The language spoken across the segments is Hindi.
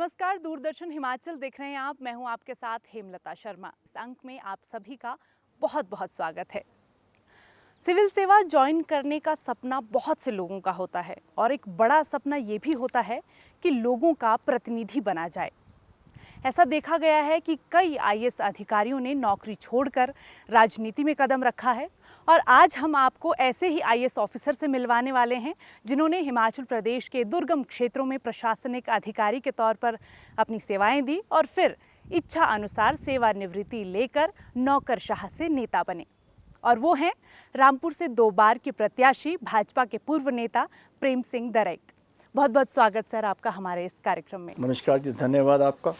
नमस्कार, दूरदर्शन हिमाचल देख रहे हैं आप। मैं हूं आपके साथ हेमलता शर्मा। इस अंक में आप सभी का बहुत बहुत स्वागत है। सिविल सेवा ज्वाइन करने का सपना बहुत से लोगों का होता है और एक बड़ा सपना ये भी होता है कि लोगों का प्रतिनिधि बना जाए। ऐसा देखा गया है कि कई आईएएस अधिकारियों ने नौकरी छोड़कर राजनीति में कदम रखा है और आज हम आपको ऐसे ही आईएएस ऑफिसर से मिलवाने वाले हैं जिन्होंने हिमाचल प्रदेश के दुर्गम क्षेत्रों में प्रशासनिक अधिकारी के तौर पर अपनी सेवाएं दी और फिर इच्छा अनुसार सेवानिवृत्ति लेकर नौकरशाह से नेता बने। और वो हैं रामपुर से 2 बार के प्रत्याशी भाजपा के पूर्व नेता प्रेम सिंह दरैक। बहुत बहुत स्वागत सर आपका हमारे इस कार्यक्रम में। नमस्कार जी, धन्यवाद आपका।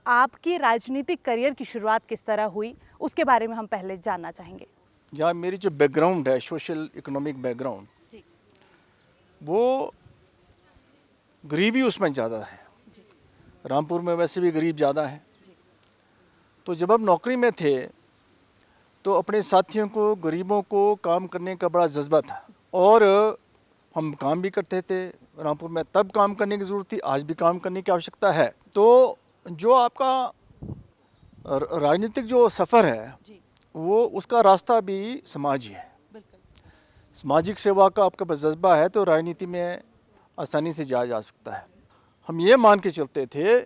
आपके राजनीतिक करियर की शुरुआत किस तरह हुई उसके बारे में हम पहले जानना चाहेंगे। जहाँ मेरी जो बैकग्राउंड है, सोशल इकोनॉमिक बैकग्राउंड, वो गरीबी उसमें ज़्यादा है। रामपुर में वैसे भी गरीब ज़्यादा है। तो जब हम नौकरी में थे तो अपने साथियों को, गरीबों को काम करने का बड़ा जज्बा था और हम काम भी करते थे। रामपुर में तब काम करने की ज़रूरत थी, आज भी काम करने की आवश्यकता है। तो जो आपका राजनीतिक जो सफ़र है वो उसका रास्ता भी समाज ही है। सामाजिक सेवा का आपका जज्बा है तो राजनीति में आसानी से जाया जा सकता है। हम ये मान के चलते थे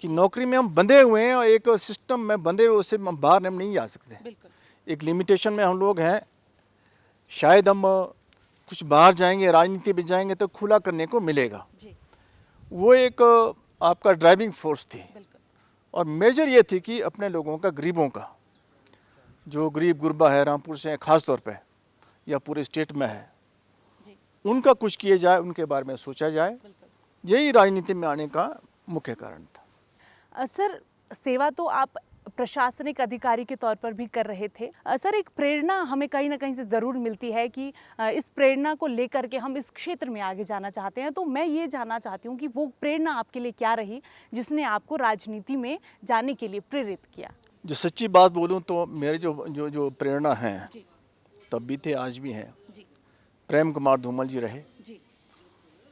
कि नौकरी में हम बंधे हुए हैं और एक सिस्टम में बंधे हुए, उससे हम बाहर हम नहीं जा सकते। एक लिमिटेशन में हम लोग हैं। शायद हम कुछ बाहर जाएंगे, राजनीति में जाएंगे तो खुला करने को मिलेगा। वो एक आपका ड्राइविंग फोर्स थी और मेजर ये थी कि अपने लोगों का, गरीबों का, जो गरीब गुरबा है रामपुर से ख़ास तौर पे या पूरे स्टेट में है, उनका कुछ किया जाए, उनके बारे में सोचा जाए। यही राजनीति में आने का मुख्य कारण था। सर, सेवा तो आप प्रशासनिक अधिकारी के तौर पर भी कर रहे थे। सर, एक प्रेरणा हमें कहीं ना कहीं से ज़रूर मिलती है कि इस प्रेरणा को लेकर के हम इस क्षेत्र में आगे जाना चाहते हैं। तो मैं ये जानना चाहती हूँ कि वो प्रेरणा आपके लिए क्या रही जिसने आपको राजनीति में जाने के लिए प्रेरित किया। जो सच्ची बात बोलूँ तो मेरे जो प्रेरणा हैं तब भी थे, आज भी हैं, प्रेम कुमार धूमल जी रहे।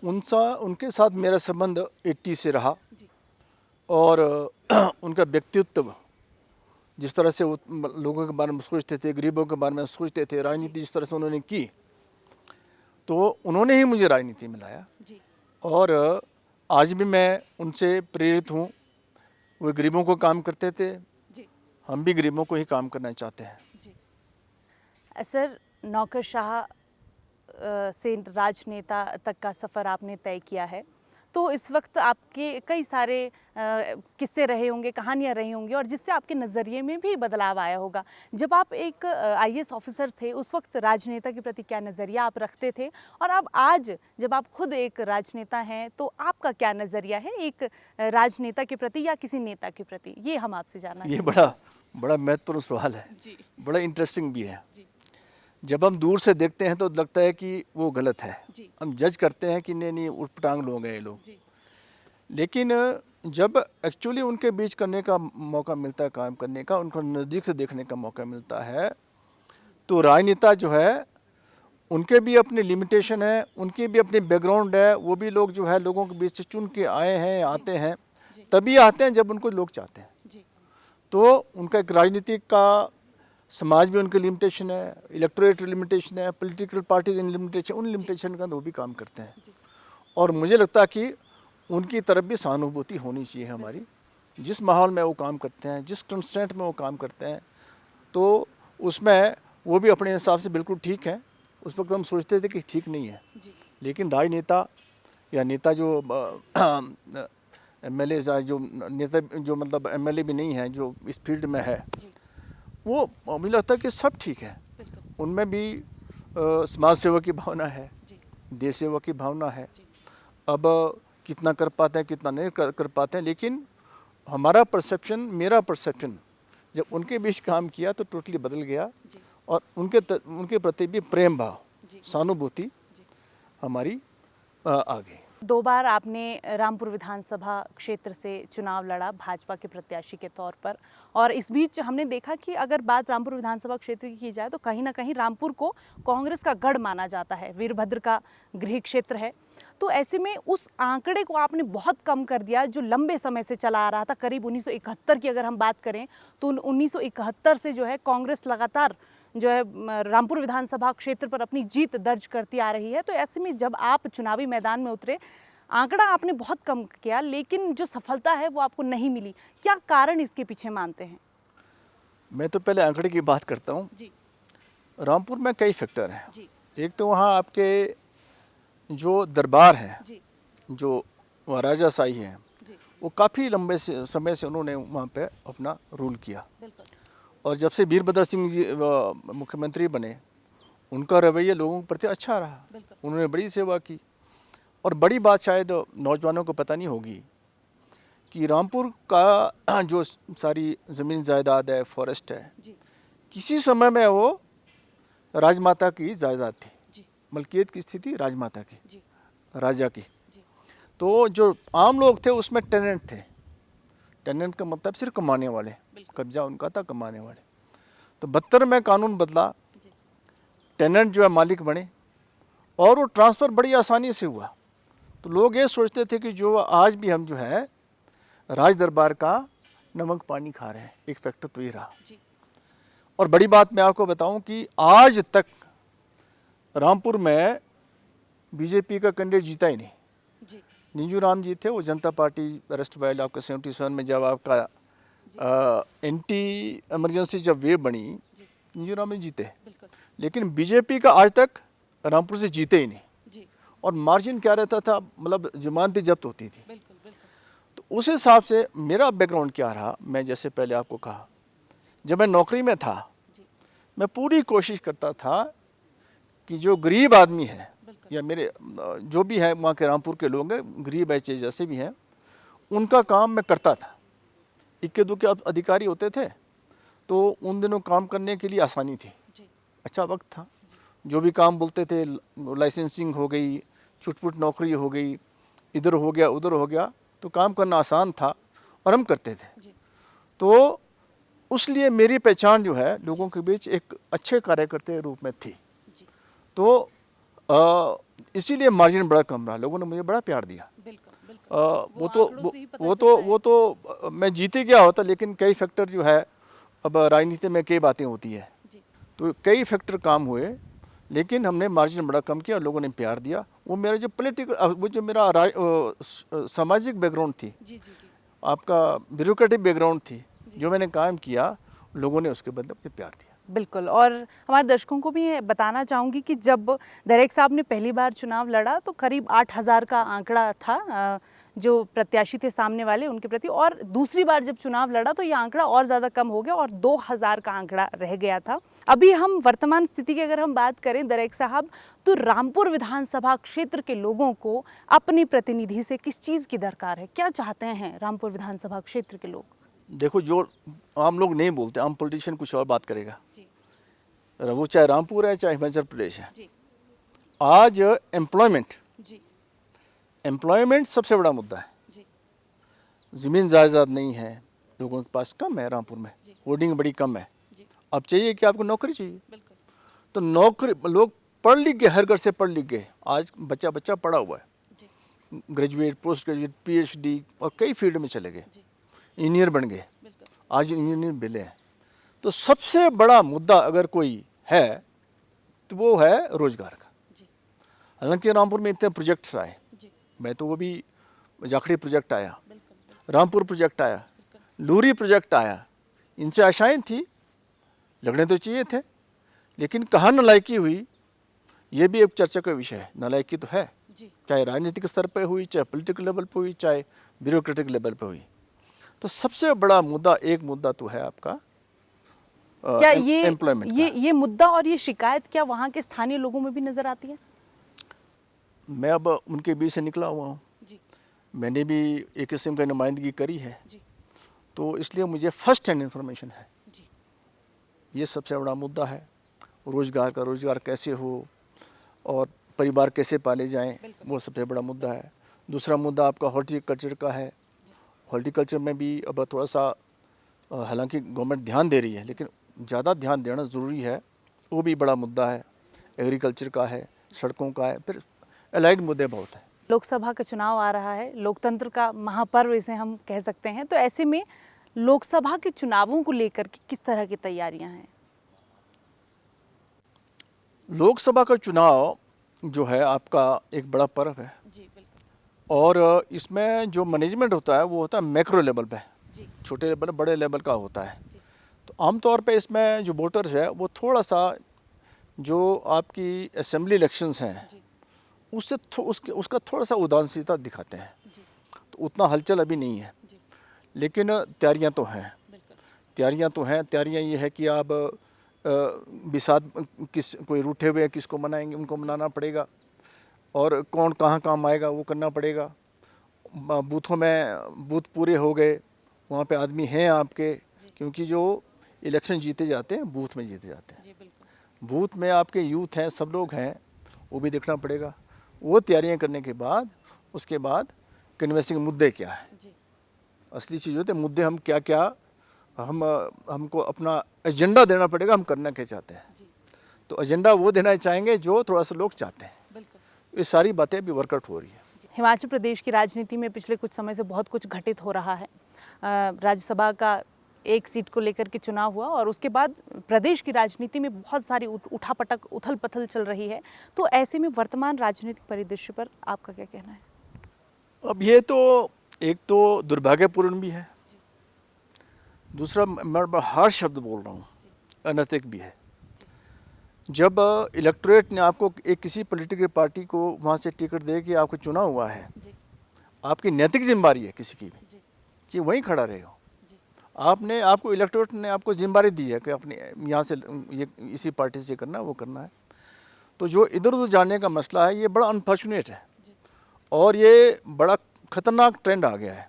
उनके साथ मेरा संबंध 80 से रहा और उनका व्यक्तित्व, जिस तरह से वो लोगों के बारे में सोचते थे, गरीबों के बारे में सोचते थे, राजनीति जिस तरह से उन्होंने की, तो उन्होंने ही मुझे राजनीति में लाया। और आज भी मैं उनसे प्रेरित हूँ। वो गरीबों को काम करते थे, हम भी गरीबों को ही काम करना चाहते हैं। सर, नौकरशाह से राजनेता तक का सफ़र आपने तय किया है, तो इस वक्त आपके कई सारे किस्से रहे होंगे, कहानियाँ रही होंगी और जिससे आपके नज़रिए में भी बदलाव आया होगा। जब आप एक आईएएस ऑफिसर थे उस वक्त राजनेता के प्रति क्या नज़रिया आप रखते थे और अब आज जब आप खुद एक राजनेता हैं तो आपका क्या नज़रिया है एक राजनेता के प्रति या किसी नेता के प्रति, ये हम आपसे जानना ये बड़ा महत्वपूर्ण सवाल है, बड़ा इंटरेस्टिंग भी है। जब हम दूर से देखते हैं तो लगता है कि वो गलत है, हम जज करते हैं कि नहीं उटपटांग लोग हैं ये लोग। लेकिन जब एक्चुअली उनके बीच करने का मौका मिलता है, काम करने का, उनको नज़दीक से देखने का मौका मिलता है, तो राजनेता जो है उनके भी अपनी लिमिटेशन है, उनकी भी अपनी बैकग्राउंड है। वो भी लोग जो है लोगों के बीच से चुन के आए हैं, आते हैं, तभी आते हैं जब उनको लोग चाहते हैं। तो उनका एक राजनीतिक का समाज में उनकी लिमिटेशन है, इलेक्टोरेट लिमिटेशन है, पॉलिटिकल पार्टीज लिमिटेशन, उन लिमिटेशन का वो भी काम करते हैं। और मुझे लगता है कि उनकी तरफ भी सहानुभूति होनी चाहिए हमारी। जिस माहौल में वो काम करते हैं, जिस कंस्टेंट में वो काम करते हैं, तो उसमें वो भी अपने हिसाब से बिल्कुल ठीक है। उस वक्त हम सोचते थे कि ठीक नहीं है, लेकिन राजनेता या नेता जो एमएलए, जो नेता, जो मतलब एमएलए भी नहीं है, जो इस फील्ड में है, वो मुझे लगता है कि सब ठीक है। उनमें भी समाज सेवा की भावना है, देश सेवा की भावना है। अब कितना कर पाते हैं, कितना नहीं कर पाते हैं, लेकिन हमारा परसेप्शन, मेरा परसेप्शन जब उनके बीच काम किया तो टोटली बदल गया और उनके प्रति भी प्रेम भाव, सहानुभूति हमारी आ गई। 2 बार आपने रामपुर विधानसभा क्षेत्र से चुनाव लड़ा भाजपा के प्रत्याशी के तौर पर, और इस बीच हमने देखा कि अगर बात रामपुर विधानसभा क्षेत्र की जाए तो कहीं ना कहीं रामपुर को कांग्रेस का गढ़ माना जाता है, वीरभद्र का गृह क्षेत्र है। तो ऐसे में उस आंकड़े को आपने बहुत कम कर दिया जो लंबे समय से चला आ रहा था। करीब 1971 की अगर हम बात करें तो 1971 से जो है कांग्रेस लगातार जो है रामपुर विधानसभा क्षेत्र पर अपनी जीत दर्ज करती आ रही है। तो ऐसे में जब आप चुनावी मैदान में उतरे, आंकड़ा आपने बहुत कम किया, लेकिन जो सफलता है वो आपको नहीं मिली। क्या कारण इसके पीछे मानते हैं? मैं तो पहले आंकड़े की बात करता हूँ जी। रामपुर में कई फैक्टर हैं जी। एक तो वहाँ आपके जो दरबार है जी, जो वहाँ राजाशाही है जी, वो काफ़ी लंबे समय से उन्होंने वहाँ पे अपना रूल किया। और जब से वीरभद्र सिंह जी मुख्यमंत्री बने, उनका रवैया लोगों के प्रति अच्छा रहा, उन्होंने बड़ी सेवा की। और बड़ी बात शायद नौजवानों को पता नहीं होगी कि रामपुर का जो सारी ज़मीन जायदाद है, फॉरेस्ट है, किसी समय में वो राजमाता की जायदाद थी, मलकियत की स्थिति राजमाता की, राजा की। तो जो आम लोग थे उसमें टेनेंट थे। टेनेंट का मतलब सिर्फ कमाने वाले, कब्जा उनका था, कमाने वाले। तो 72 में कानून बदला, टेनेंट जो है मालिक बने, और वो ट्रांसफ़र बड़ी आसानी से हुआ। तो लोग ये सोचते थे कि जो आज भी हम जो है राज दरबार का नमक पानी खा रहे हैं, एक फैक्टर तो ये रहा। और बड़ी बात मैं आपको बताऊं कि आज तक रामपुर में बीजेपी का कैंडिडेट जीता ही नहीं। नींजू राम जी थे, वो जनता पार्टी अरेस्ट वाइल आपका 77 में जब आपका एंटी इमरजेंसी जब वेव बनी, नींजू राम जी जीते, लेकिन बीजेपी का आज तक रामपुर से जीते ही नहीं। और मार्जिन क्या रहता था, मतलब जमानतें जब्त होती थी। तो उस हिसाब से मेरा बैकग्राउंड क्या रहा, मैं जैसे पहले आपको कहा, जब मैं नौकरी में था मैं पूरी कोशिश करता था कि जो गरीब आदमी है या मेरे जो भी है वहाँ के रामपुर के लोग हैं, गरीब है चाहे जैसे भी हैं, उनका काम मैं करता था। इक्के दुक्के अधिकारी होते थे तो उन दिनों काम करने के लिए आसानी थी, अच्छा वक्त था। जो भी काम बोलते थे, लाइसेंसिंग हो गई, छुटपुट नौकरी हो गई, इधर हो गया उधर हो गया, तो काम करना आसान था और हम करते थे। तो उसलिए मेरी पहचान जो है लोगों के बीच एक अच्छे कार्यकर्ता के रूप में थी। तो इसीलिए मार्जिन बड़ा कम रहा, लोगों ने मुझे बड़ा प्यार दिया। वो तो मैं जीते गया होता, लेकिन कई फैक्टर जो है, अब राजनीति में कई बातें होती है, तो कई फैक्टर काम हुए, लेकिन हमने मार्जिन बड़ा कम किया, लोगों ने प्यार दिया। वो मेरा जो पॉलिटिकल, वो जो मेरा सामाजिक बैकग्राउंड थी, आपका ब्यूरोक्रेटिक बैकग्राउंड थी, जो मैंने काम किया, लोगों ने उसके बदले मुझे प्यार दिया। बिल्कुल। और हमारे दर्शकों को भी बताना चाहूँगी कि जब दरेक साहब ने पहली बार चुनाव लड़ा तो करीब 8000 का आंकड़ा था जो प्रत्याशी थे सामने वाले उनके प्रति, और दूसरी बार जब चुनाव लड़ा तो ये आंकड़ा और ज़्यादा कम हो गया और 2000 का आंकड़ा रह गया था। अभी हम वर्तमान स्थिति की अगर हम बात करें दरेक साहब, तो रामपुर विधानसभा क्षेत्र के लोगों को अपने प्रतिनिधि से किस चीज़ की दरकार है, क्या चाहते हैं रामपुर विधानसभा क्षेत्र के लोग? देखो, जो आम लोग नहीं बोलते, आम पॉलिटिशियन कुछ और बात करेगा, वो चाहे रामपुर है चाहे हिमाचल प्रदेश है। आज एम्प्लॉयमेंट सबसे बड़ा मुद्दा है। ज़मीन जायदाद नहीं है, लोगों के पास कम है, रामपुर में होर्डिंग बड़ी कम है। अब चाहिए कि आपको नौकरी चाहिए, तो नौकरी, लोग पढ़ लिख गए, हर घर से पढ़ लिख गए। आज बच्चा पढ़ा हुआ है, ग्रेजुएट, पोस्ट ग्रेजुएट, PhD और कई फील्ड में चले गए, इंजीनियर बन गए, आज इंजीनियर मिले हैं। तो सबसे बड़ा मुद्दा अगर कोई है तो वो है रोजगार का। हालांकि रामपुर में इतने प्रोजेक्ट्स आए, मैं तो वो भी जाखड़ी प्रोजेक्ट आया, रामपुर प्रोजेक्ट आया, लूरी प्रोजेक्ट आया, इनसे आशाएं थी, लगने तो चाहिए थे, लेकिन कहाँ नालायकी हुई, ये भी एक चर्चा का विषय है। नालायकी तो है, चाहे राजनीतिक स्तर पर हुई, चाहे पॉलिटिकल लेवल पर हुई, चाहे ब्यूरोक्रेटिक लेवल पर हुई। तो सबसे बड़ा मुद्दा, एक मुद्दा तो है आपका क्या ये मुद्दा और ये शिकायत क्या वहाँ के स्थानीय लोगों में भी नजर आती है? मैं अब उनके बीच से निकला हुआ हूँ, मैंने भी एक किस्म की नुमाइंदगी करी है, तो इसलिए मुझे फर्स्ट हैंड इन्फॉर्मेशन है। ये सबसे बड़ा मुद्दा है, रोजगार का, रोजगार कैसे हो और परिवार कैसे पाले जाएं, वो सबसे बड़ा मुद्दा है। दूसरा मुद्दा आपका हॉर्टिकल्चर का है। हॉर्टिकल्चर में भी अब थोड़ा सा हालांकि गवर्नमेंट ध्यान दे रही है, लेकिन ज़्यादा ध्यान देना ज़रूरी है, वो भी बड़ा मुद्दा है। एग्रीकल्चर का है, सड़कों का है, फिर अलाइड मुद्दे बहुत हैं। लोकसभा का चुनाव आ रहा है, लोकतंत्र का महापर्व इसे हम कह सकते हैं, तो ऐसे में लोकसभा के चुनावों को लेकर के किस तरह की तैयारियां हैं? लोकसभा का चुनाव जो है आपका एक बड़ा पर्व है जी बिल्कुल। और इसमें जो मैनेजमेंट होता है वो होता है मैक्रो लेवल पे, जी छोटे लेवल बड़े लेवल का होता है। तो आमतौर पे इसमें जो वोटर्स है वो थोड़ा सा जो आपकी असेंबली इलेक्शंस हैं उससे उसका थोड़ा सा उदासीनता दिखाते हैं। तो उतना हलचल अभी नहीं है, लेकिन तैयारियां तो हैं। तैयारियां ये है कि आप बिसात किस कोई रूठे हुए किसको मनाएंगे, उनको मनाना पड़ेगा, और कौन कहाँ काम आएगा वो करना पड़ेगा। बूथों में बूथ पूरे हो गए, वहाँ पे आदमी हैं आपके, क्योंकि जो इलेक्शन जीते जाते हैं बूथ में जीते जाते हैं। बूथ में आपके यूथ हैं, सब लोग हैं, वो भी देखना पड़ेगा। वो तैयारियां करने के बाद उसके बाद कन्वेंसिंग मुद्दे क्या है, असली चीज़ होते हैं मुद्दे, हम क्या क्या हमको अपना एजेंडा देना पड़ेगा, हम करना क्या चाहते हैं। तो एजेंडा वो देना चाहेंगे जो थोड़ा सा लोग चाहते हैं। ये सारी बातें अभी वर्कआउट हो रही है। हिमाचल प्रदेश की राजनीति में पिछले कुछ समय से बहुत कुछ घटित हो रहा है। राज्यसभा का एक सीट को लेकर के चुनाव हुआ और उसके बाद प्रदेश की राजनीति में बहुत सारी उठापटक उथल पथल चल रही है। तो ऐसे में वर्तमान राजनीतिक परिदृश्य पर आपका क्या कहना है? अब ये तो एक तो दुर्भाग्यपूर्ण भी है, दूसरा मैं हार्श शब्द बोल रहा हूँ, अनैतिक भी है। जब इलेक्टोरेट ने आपको एक किसी पॉलिटिकल पार्टी को वहाँ से टिकट दे के आपको चुना हुआ है, आपकी नैतिक जिम्मेदारी है किसी की भी कि वहीं खड़ा रहे हो। आपको इलेक्टोरेट ने आपको जिम्मेदारी दी है कि अपने यहाँ से ये इसी पार्टी से करना वो करना है। तो जो इधर उधर जाने का मसला है ये बड़ा अनफॉर्चुनेट है और ये बड़ा ख़तरनाक ट्रेंड आ गया है।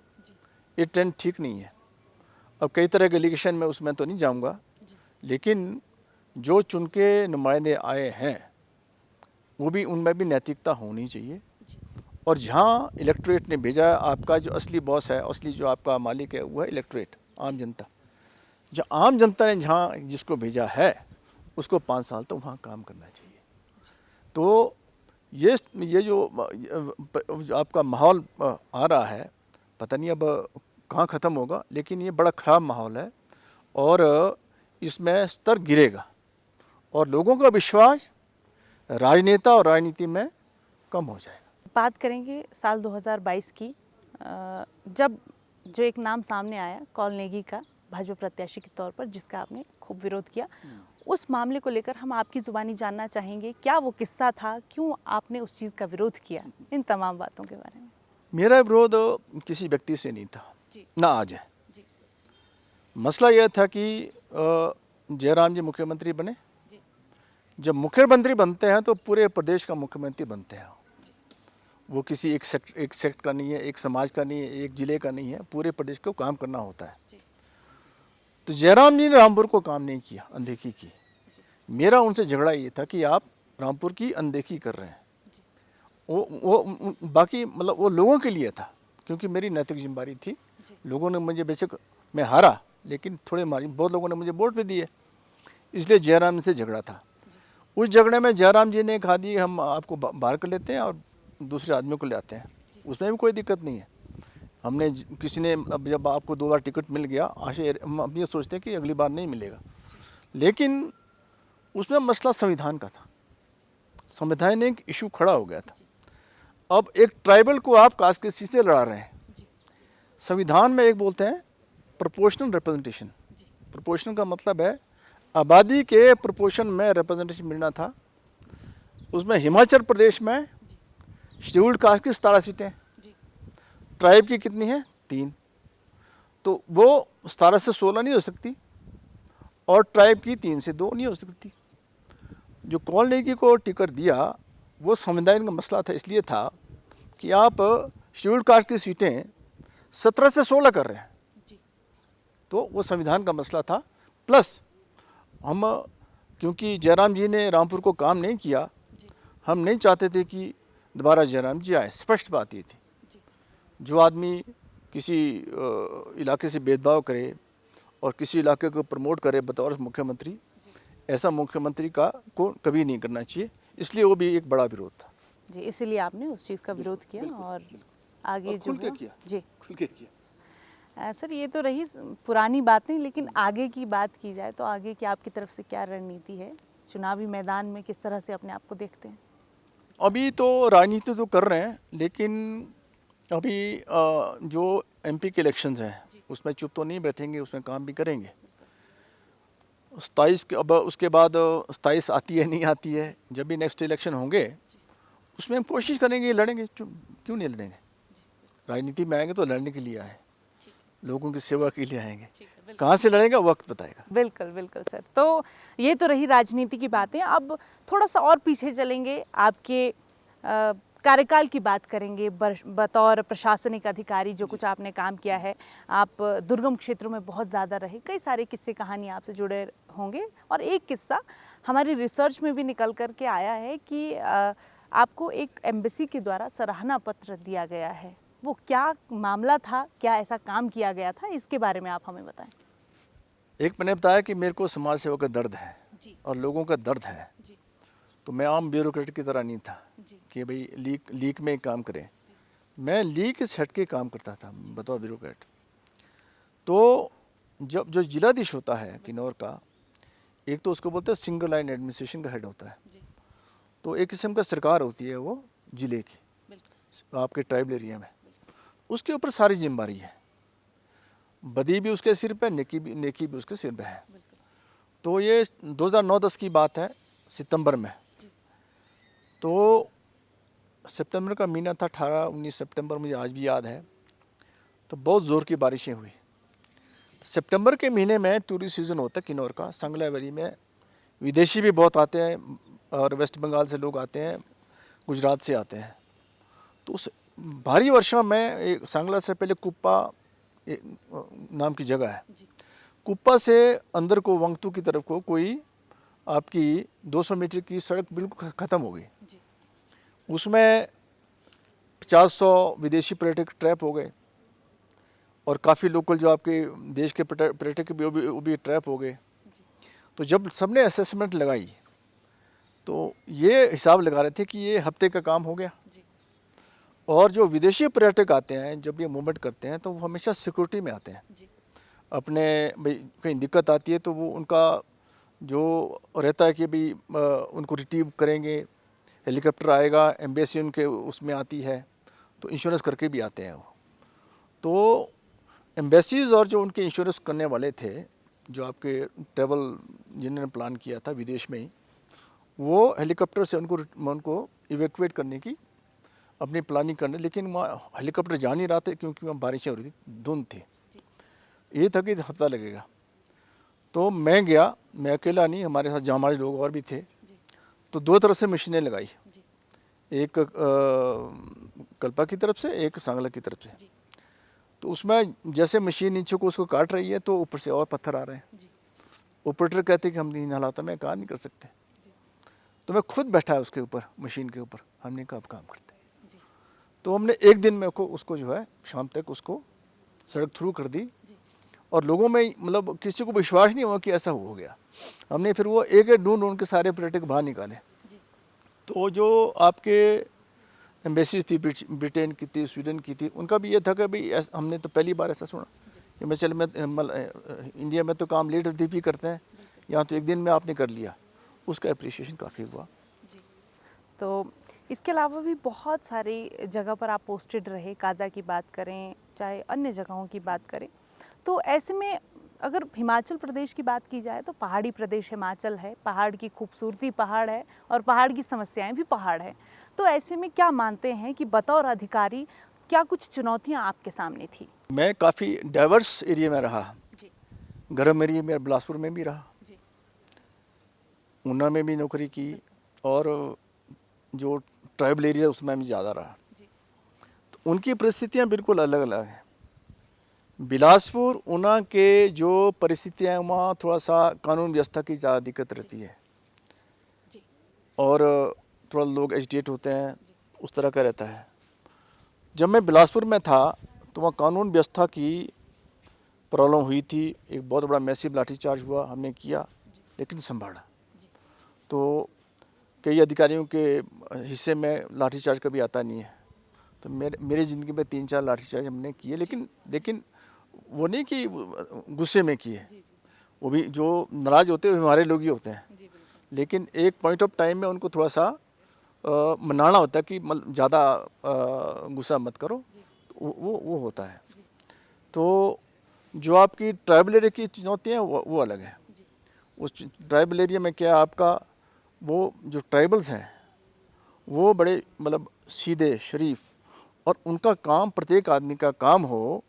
ये ट्रेंड ठीक नहीं है। अब कई तरह के एलिगेशन में उसमें तो नहीं जाऊँगा, लेकिन जो चुन के नुमाइंदे आए हैं वो भी उनमें भी नैतिकता होनी चाहिए। और जहाँ इलेक्टोरेट ने भेजा है, आपका जो असली बॉस है, असली जो आपका मालिक है वो है इलेक्टोरेट, आम जनता। जो आम जनता ने जहाँ जिसको भेजा है उसको 5 साल तक वहाँ काम करना चाहिए। तो ये जो आपका माहौल आ रहा है, पता नहीं अब कहाँ ख़त्म होगा, लेकिन ये बड़ा ख़राब माहौल है और इसमें स्तर गिरेगा और लोगों का विश्वास राजनेता और राजनीति में कम हो जाएगा। बात करेंगे साल 2022 की, जब जो एक नाम सामने आया कौल नेगी का भाजपा प्रत्याशी के तौर पर, जिसका आपने खूब विरोध किया, उस मामले को लेकर हम आपकी ज़ुबानी जानना चाहेंगे। क्या वो किस्सा था, क्यों आपने उस चीज़ का विरोध किया, इन तमाम बातों के बारे में? मेरा विरोध किसी व्यक्ति से नहीं था, ना आज है। मसला यह था कि जयराम जी मुख्यमंत्री बने। जब मुख्यमंत्री बनते हैं तो पूरे प्रदेश का मुख्यमंत्री बनते हैं। वो किसी एक सेक्ट का नहीं है, एक समाज का नहीं है, एक ज़िले का नहीं है, पूरे प्रदेश को काम करना होता है। तो जयराम जी ने रामपुर को काम नहीं किया, अनदेखी की। मेरा उनसे झगड़ा ये था कि आप रामपुर की अनदेखी कर रहे हैं। वो बाकी मतलब वो लोगों के लिए था, क्योंकि मेरी नैतिक जिम्मेदारी थी। लोगों ने मुझे, बेशक मैं हारा, लेकिन थोड़े मारी बहुत लोगों ने मुझे वोट भी दिए, इसलिए जयराम से झगड़ा था। उस झगड़े में जयराम जी ने कहा दी हम आपको बाहर कर लेते हैं और दूसरे आदमियों को ले आते हैं, उसमें भी कोई दिक्कत नहीं है। हमने किसी ने, अब जब आपको 2 बार टिकट मिल गया, आशा हम अब ये सोचते हैं कि अगली बार नहीं मिलेगा, लेकिन उसमें मसला संविधान का था। संवैधानिक इशू खड़ा हो गया था। अब एक ट्राइबल को आप कास्ट के से लड़ा रहे हैं। संविधान में एक बोलते हैं प्रोपोर्शनल रिप्रेजेंटेशन। प्रोपोर्शनल का मतलब है आबादी के प्रोपोर्शन में रिप्रेजेंटेशन मिलना था। उसमें हिमाचल प्रदेश में शेड्यूल्ड कास्ट की 17 सीटें, ट्राइब की कितनी है? 3। तो वो 17 से 16 नहीं हो सकती और ट्राइब की 3 से 2 नहीं हो सकती। जो कौल नेगी को टिकट दिया वो संविधान का मसला था, इसलिए था कि आप शेड्यूल्ड कास्ट की सीटें 17 से 16 कर रहे हैं, तो वो संविधान का मसला था। प्लस हम, क्योंकि जयराम जी ने रामपुर को काम नहीं किया, हम नहीं चाहते थे कि दोबारा जयराम जी आए। स्पष्ट बात ये थी। जो आदमी किसी इलाके से भेदभाव करे और किसी इलाके को प्रमोट करे बतौर मुख्यमंत्री, ऐसा मुख्यमंत्री को कभी नहीं करना चाहिए। इसलिए वो भी एक बड़ा विरोध था जी, इसीलिए आपने उस चीज़ का विरोध किया और आगे जो खुल के हुआ किया, जी। खुल के किया। सर ये तो रही पुरानी बातें, लेकिन आगे की बात की जाए तो आगे की आपकी तरफ से क्या रणनीति है? चुनावी मैदान में किस तरह से अपने आप को देखते हैं? अभी तो राजनीति तो कर रहे हैं, लेकिन अभी जो एमपी के इलेक्शंस हैं उसमें चुप तो नहीं बैठेंगे, उसमें काम भी करेंगे। 27 अब उसके बाद 27 आती है नहीं आती है, जब भी नेक्स्ट इलेक्शन होंगे उसमें हम कोशिश करेंगे, लड़ेंगे। क्यों नहीं लड़ेंगे? राजनीति में आएंगे तो लड़ने के लिए आए, लोगों की सेवा के लिए आएंगे। कहाँ से लड़ेगा वक्त बताएगा। बिल्कुल बिल्कुल सर। तो ये तो रही राजनीति की बातें। अब थोड़ा सा और पीछे चलेंगे, आपके कार्यकाल की बात करेंगे। बतौर प्रशासनिक अधिकारी जो कुछ आपने काम किया है, आप दुर्गम क्षेत्रों में बहुत ज़्यादा रहे, कई सारे किस्से कहानी आपसे जुड़े होंगे और एक किस्सा हमारी रिसर्च में भी निकल कर के आया है कि आपको एक एम्बेसी के द्वारा सराहना पत्र दिया गया है। वो क्या मामला था, क्या ऐसा काम किया गया था, इसके बारे में आप हमें बताएं। एक मैंने बताया कि मेरे को समाज सेवा का दर्द है और लोगों का दर्द है, तो मैं आम ब्यूरोक्रेट की तरह नहीं था कि भाई लीक में काम करें। मैं लीक से हट के काम करता था बतौर ब्यूरोक्रेट। तो जब जो जिलाधीश होता है किन्नौर का, एक तो उसको बोलते हैं सिंगल लाइन एडमिनिस्ट्रेशन का हेड होता है, तो एक किस्म का सरकार होती है वो जिले की, आपके ट्राइबल एरिया में, उसके ऊपर सारी जिम्मेदारी है। बदी भी उसके सिर पे, नेकी भी उसके सिर पे है। तो ये 2009-10 की बात है, सितंबर में। तो सितंबर का महीना था, 18-19 सितंबर, मुझे आज भी याद है। तो बहुत ज़ोर की बारिशें हुई। सितंबर के महीने में टूरिस्ट सीज़न होता है किन्नौर का। सांगला वैली में विदेशी भी बहुत आते हैं और वेस्ट बंगाल से लोग आते हैं, गुजरात से आते हैं। तो उस भारी वर्षा में सांगला से पहले कुप्पा नाम की जगह है, कुप्पा से अंदर को वंगतू की तरफ को कोई आपकी 200 मीटर की सड़क बिल्कुल ख़त्म हो गई। उसमें 50-100 विदेशी पर्यटक ट्रैप हो गए और काफ़ी लोकल जो आपके देश के पर्यटक वो भी ट्रैप हो गए। तो जब सबने असेसमेंट लगाई तो ये हिसाब लगा रहे थे कि ये हफ्ते का काम हो गया। और जो विदेशी पर्यटक आते हैं, जब ये मूवमेंट करते हैं तो वो हमेशा सिक्योरिटी में आते हैं। अपने भाई कहीं दिक्कत आती है तो वो उनका जो रहता है कि भाई उनको रिट्रीव करेंगे, हेलीकॉप्टर आएगा, एम्बेसी उनके उसमें आती है, तो इंश्योरेंस करके भी आते हैं वो। तो एम्बेसीज़ और जो उनके इंश्योरेंस करने वाले थे, जो आपके ट्रैवल जिन्होंने प्लान किया था विदेश में ही, वो हेलीकॉप्टर से उनको इवैक्यूएट करने की अपनी प्लानिंग करने, लेकिन वहाँ हेलीकॉप्टर जा नहीं रहा था क्योंकि वहाँ बारिशें हो रही थी, धुंध थी। ये था कि हफ्ता लगेगा। तो मैं गया, मैं अकेला नहीं, हमारे साथ जामाज लोग और भी थे। तो दो तरफ से मशीनें लगाई, एक कल्पा की तरफ से, एक सांगला की तरफ से। तो उसमें जैसे मशीन नीचे को उसको काट रही है तो ऊपर से और पत्थर आ रहे हैं। ऑपरेटर कहते हैं कि हम इन हालातों में काम नहीं कर सकते। तो मैं खुद बैठा है उसके ऊपर, मशीन के ऊपर। हमने कहा अब काम करते हैं। तो हमने एक दिन में उसको जो है शाम तक उसको सड़क थ्रू कर दी और लोगों में मतलब किसी को विश्वास नहीं हुआ कि ऐसा हो गया। हमने फिर वो एक ढूंढ के सारे पर्यटक बाहर निकाले। तो जो आपके एम्बेसीज थी, ब्रिटेन की थी, स्वीडन की थी, उनका भी ये था कि भाई हमने तो पहली बार ऐसा सुना कि मैं इंडिया में तो काम लेटर दीपी करते हैं, यहाँ तो एक दिन में आपने कर लिया। उसका अप्रिसिएशन काफ़ी हुआ। तो इसके अलावा भी बहुत सारी जगह पर आप पोस्टेड रहे, काजा की बात करें चाहे अन्य जगहों की बात करें, तो ऐसे में अगर हिमाचल प्रदेश की बात की जाए तो पहाड़ी प्रदेश हिमाचल है, पहाड़ की खूबसूरती पहाड़ है और पहाड़ की समस्याएं भी पहाड़ है। तो ऐसे में क्या मानते हैं कि बतौर अधिकारी क्या कुछ चुनौतियां आपके सामने थी? मैं काफ़ी डाइवर्स एरिया में रहा, गर्म एरिया में बिलासपुर में भी रहा, ऊना में भी नौकरी की और जो ट्राइबल एरिया उसमें भी ज़्यादा रहा। तो उनकी परिस्थितियाँ बिल्कुल अलग अलग हैं। बिलासपुर ऊना के जो परिस्थितियाँ हैं वहाँ थोड़ा सा कानून व्यवस्था की ज़्यादा दिक्कत रहती है और थोड़ा लोग एजिटेट होते हैं, उस तरह का रहता है। जब मैं बिलासपुर में था तो वहाँ कानून व्यवस्था की प्रॉब्लम हुई थी, एक बहुत बड़ा मैसिव लाठीचार्ज हुआ, हमने किया लेकिन संभाला। तो कई अधिकारियों के हिस्से में लाठीचार्ज कभी आता नहीं है, तो मेरी ज़िंदगी में 3-4 लाठीचार्ज हमने किए, लेकिन वो नहीं कि गुस्से में किए, वो भी जो नाराज़ होते हैं हमारे लोग ही होते हैं, लेकिन एक पॉइंट ऑफ टाइम में उनको थोड़ा सा मनाना होता है कि ज़्यादा गुस्सा मत करो, वो होता है। तो जो आपकी ट्राइबल एरिया की चुनौतियाँ हैं वो अलग है। उस ट्राइबल एरिया में क्या आपका वो जो ट्राइबल्स हैं वो बड़े मतलब सीधे शरीफ, और उनका काम, प्रत्येक आदमी का काम हो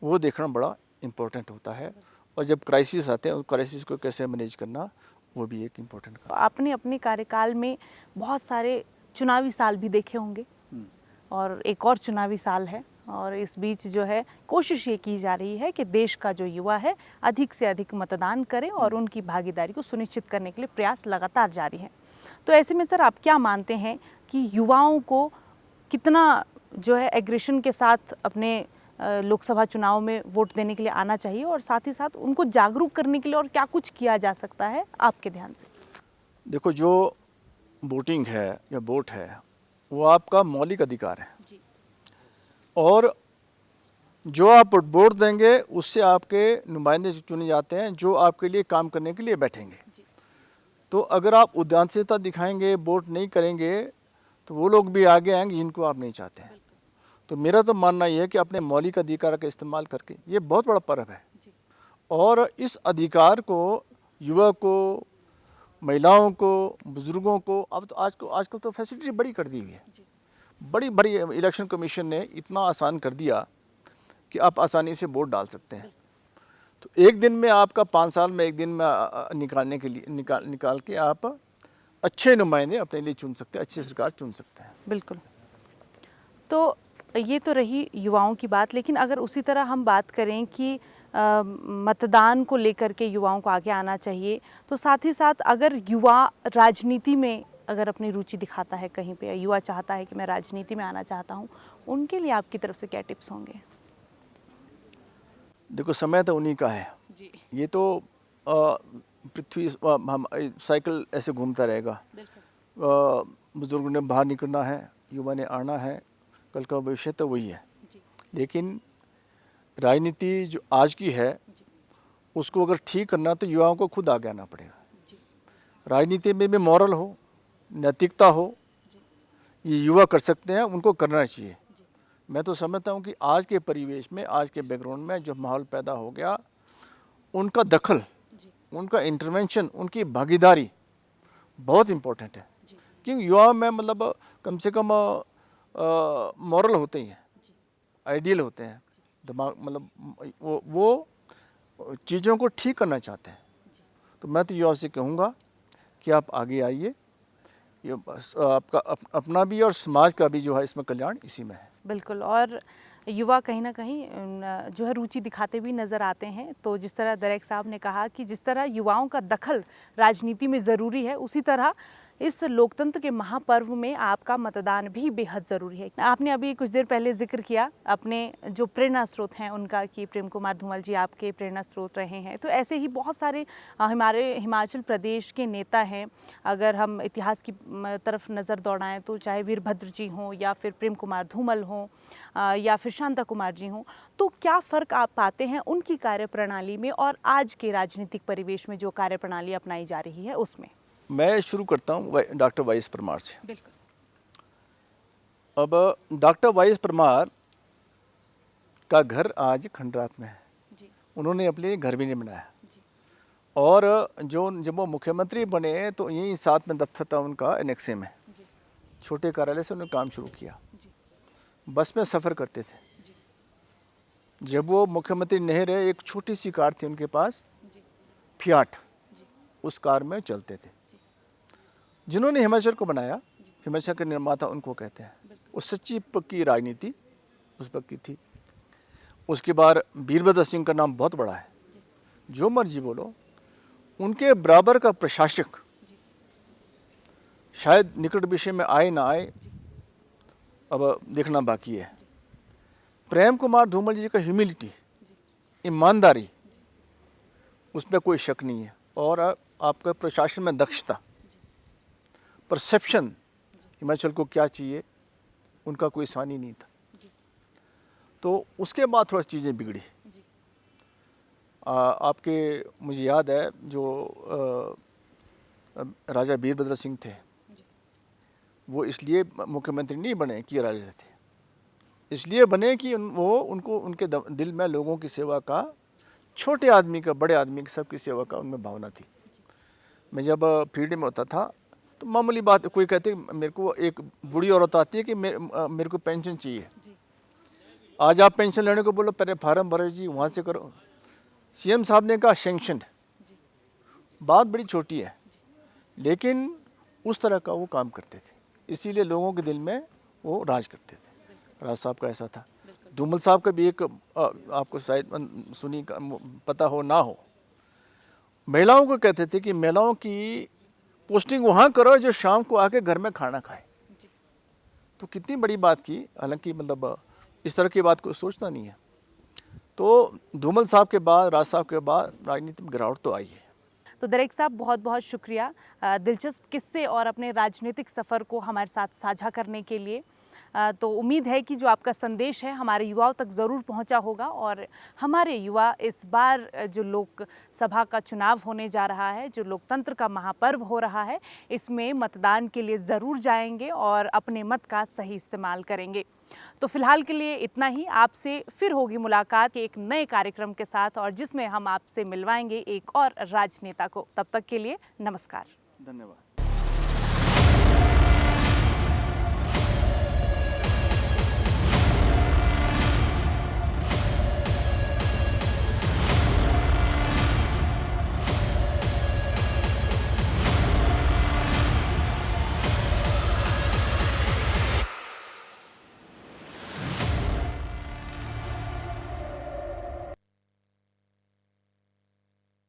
वो देखना बड़ा इम्पोर्टेंट होता है। और जब क्राइसिस आते हैं उस क्राइसिस को कैसे मैनेज करना वो भी एक इम्पोर्टेंट काम। आपने अपने कार्यकाल में बहुत सारे चुनावी साल भी देखे होंगे और एक और चुनावी साल है, और इस बीच जो है कोशिश ये की जा रही है कि देश का जो युवा है अधिक से अधिक मतदान करें और उनकी भागीदारी को सुनिश्चित करने के लिए प्रयास लगातार जारी हैं। तो ऐसे में सर आप क्या मानते हैं कि युवाओं को कितना जो है एग्रेशन के साथ अपने लोकसभा चुनाव में वोट देने के लिए आना चाहिए, और साथ ही साथ उनको जागरूक करने के लिए और क्या कुछ किया जा सकता है आपके ध्यान से? देखो, जो वोटिंग है या वोट है वो आपका मौलिक अधिकार है जी। और जो आप वोट देंगे उससे आपके नुमाइंदे चुने जाते हैं जो आपके लिए काम करने के लिए बैठेंगे। तो अगर आप उदासीनता दिखाएंगे, वोट नहीं करेंगे, तो वो लोग भी आगे आएंगे जिनको आप नहीं चाहते हैं। तो मेरा तो मानना ये है कि अपने मौलिक अधिकार का इस्तेमाल करके, ये बहुत बड़ा पर्व है, और इस अधिकार को युवा को, महिलाओं को, बुजुर्गों को, अब तो आजकल तो फैसिलिटी बड़ी कर दी हुई है, बड़ी इलेक्शन कमीशन ने इतना आसान कर दिया कि आप आसानी से वोट डाल सकते हैं। तो एक दिन में आपका 5 साल में एक दिन में निकालने के लिए निकाल के आप अच्छे नुमाइंदे अपने लिए चुन सकते हैं, अच्छी सरकार चुन सकते हैं। बिल्कुल। तो ये तो रही युवाओं की बात, लेकिन अगर उसी तरह हम बात करें कि मतदान को लेकर के युवाओं को आगे आना चाहिए, तो साथ ही साथ अगर युवा राजनीति में अगर अपनी रुचि दिखाता है, कहीं पे युवा चाहता है कि मैं राजनीति में आना चाहता हूँ, उनके लिए आपकी तरफ से क्या टिप्स होंगे? देखो, समय तो उन्हीं का है जी। ये तो पृथ्वी हम साइकिल ऐसे घूमता रहेगा। बुजुर्गों ने बाहर निकलना है, युवा ने आना है, कल का भविष्य तो वही है। लेकिन राजनीति जो आज की है उसको अगर ठीक करना तो युवाओं को खुद आगे आना पड़ेगा। राजनीति में भी मॉरल हो, नैतिकता हो, ये युवा कर सकते हैं, उनको करना चाहिए। मैं तो समझता हूँ कि आज के परिवेश में, आज के बैकग्राउंड में जो माहौल पैदा हो गया, उनका दखल, उनका इंटरवेंशन, उनकी भागीदारी बहुत इम्पोर्टेंट है। क्योंकि युवा में मतलब कम से कम मॉरल होते ही हैं, आइडियल होते हैं, दिमाग मतलब वो चीज़ों को ठीक करना चाहते हैं। तो मैं तो युवा से कहूँगा कि आप आगे आइए, ये आपका अपना भी और समाज का भी जो है इसमें कल्याण इसी में है। बिल्कुल। और युवा कहीं ना कहीं जो है रुचि दिखाते भी नज़र आते हैं। तो जिस तरह दरेक साहब ने कहा कि जिस तरह युवाओं का दखल राजनीति में ज़रूरी है, उसी तरह इस लोकतंत्र के महापर्व में आपका मतदान भी बेहद ज़रूरी है। आपने अभी कुछ देर पहले जिक्र किया अपने जो प्रेरणा स्रोत हैं उनका, कि प्रेम कुमार धूमल जी आपके प्रेरणा स्रोत रहे हैं। तो ऐसे ही बहुत सारे हमारे हिमाचल प्रदेश के नेता हैं। अगर हम इतिहास की तरफ नज़र दौड़ाएं तो चाहे वीरभद्र जी हों या फिर प्रेम कुमार धूमल हों या फिर शांता कुमार जी हों, तो क्या फ़र्क आप पाते हैं उनकी कार्यप्रणाली में और आज के राजनीतिक परिवेश में जो कार्यप्रणाली अपनाई जा रही है उसमें? मैं शुरू करता हूँ डॉक्टर वाई.एस. परमार से। बिल्कुल। अब डॉक्टर वाई.एस. परमार का घर आज खंडरात में है जी। उन्होंने अपने लिए घर भी नहीं बनाया जी। और जब वो मुख्यमंत्री बने तो यहीं साथ में दफ्तर था उनका एनेक्से में जी। छोटे कार्यालय से उन्होंने काम शुरू किया जी। बस में सफ़र करते थे जी। जब वो मुख्यमंत्री नहीं रहे, एक छोटी सी कार थी उनके पास जी। फियाट जी। उस कार में चलते थे। जिन्होंने हिमाचल को बनाया, हिमाचल के निर्माता उनको कहते हैं। वो सच्ची पक्की राजनीति उस वक्त की थी। उसके बाद वीरभद्र सिंह का नाम बहुत बड़ा है, जो मर्जी बोलो, उनके बराबर का प्रशासक शायद निकट विषय में आए ना आए, अब देखना बाकी है। प्रेम कुमार धूमल जी का ह्यूमिलिटी, ईमानदारी, उसमें कोई शक नहीं है। और आपका प्रशासन में दक्षता, परसेप्शन हिमाचल को क्या चाहिए, उनका कोई सानी नहीं था। तो उसके बाद थोड़ा चीज़ें बिगड़ी। आपके मुझे याद है जो राजा वीरभद्र सिंह थे, वो इसलिए मुख्यमंत्री नहीं बने कि राजा थे, इसलिए बने कि उनको उनके दिल में लोगों की सेवा का, छोटे आदमी का, बड़े आदमी की, सबकी सेवा का उनमें भावना थी। मैं जब फील्ड में होता था तो मामूली बात, कोई कहते मेरे को, एक बूढ़ी औरत आती है कि मेरे को पेंशन चाहिए, आज आप पेंशन लेने को बोलो, पहले फार्म भरो जी, वहाँ से करो। सीएम साहब ने कहा सैंक्शन, बात बड़ी छोटी है, लेकिन उस तरह का वो काम करते थे, इसीलिए लोगों के दिल में वो राज करते थे। राज साहब का ऐसा था। धूमल साहब का भी एक आपको शायद सुनी पता हो ना हो, महिलाओं को कहते थे कि महिलाओं की पोस्टिंग वहाँ करो जो शाम को आके घर में खाना खाए। तो कितनी बड़ी बात की, हालांकि मतलब इस तरह की बात को सोचता नहीं है। तो धूमल साहब के बाद, राज साहब के बाद राजनीति में गिरावट तो आई है। तो दरेक साहब बहुत बहुत शुक्रिया दिलचस्प किस्से और अपने राजनीतिक सफ़र को हमारे साथ साझा करने के लिए। तो उम्मीद है कि जो आपका संदेश है हमारे युवाओं तक ज़रूर पहुंचा होगा और हमारे युवा इस बार जो लोकसभा का चुनाव होने जा रहा है, जो लोकतंत्र का महापर्व हो रहा है, इसमें मतदान के लिए ज़रूर जाएंगे और अपने मत का सही इस्तेमाल करेंगे। तो फिलहाल के लिए इतना ही। आपसे फिर होगी मुलाकात एक नए कार्यक्रम के साथ, और जिसमें हम आपसे मिलवाएंगे एक और राजनेता को। तब तक के लिए नमस्कार। धन्यवाद।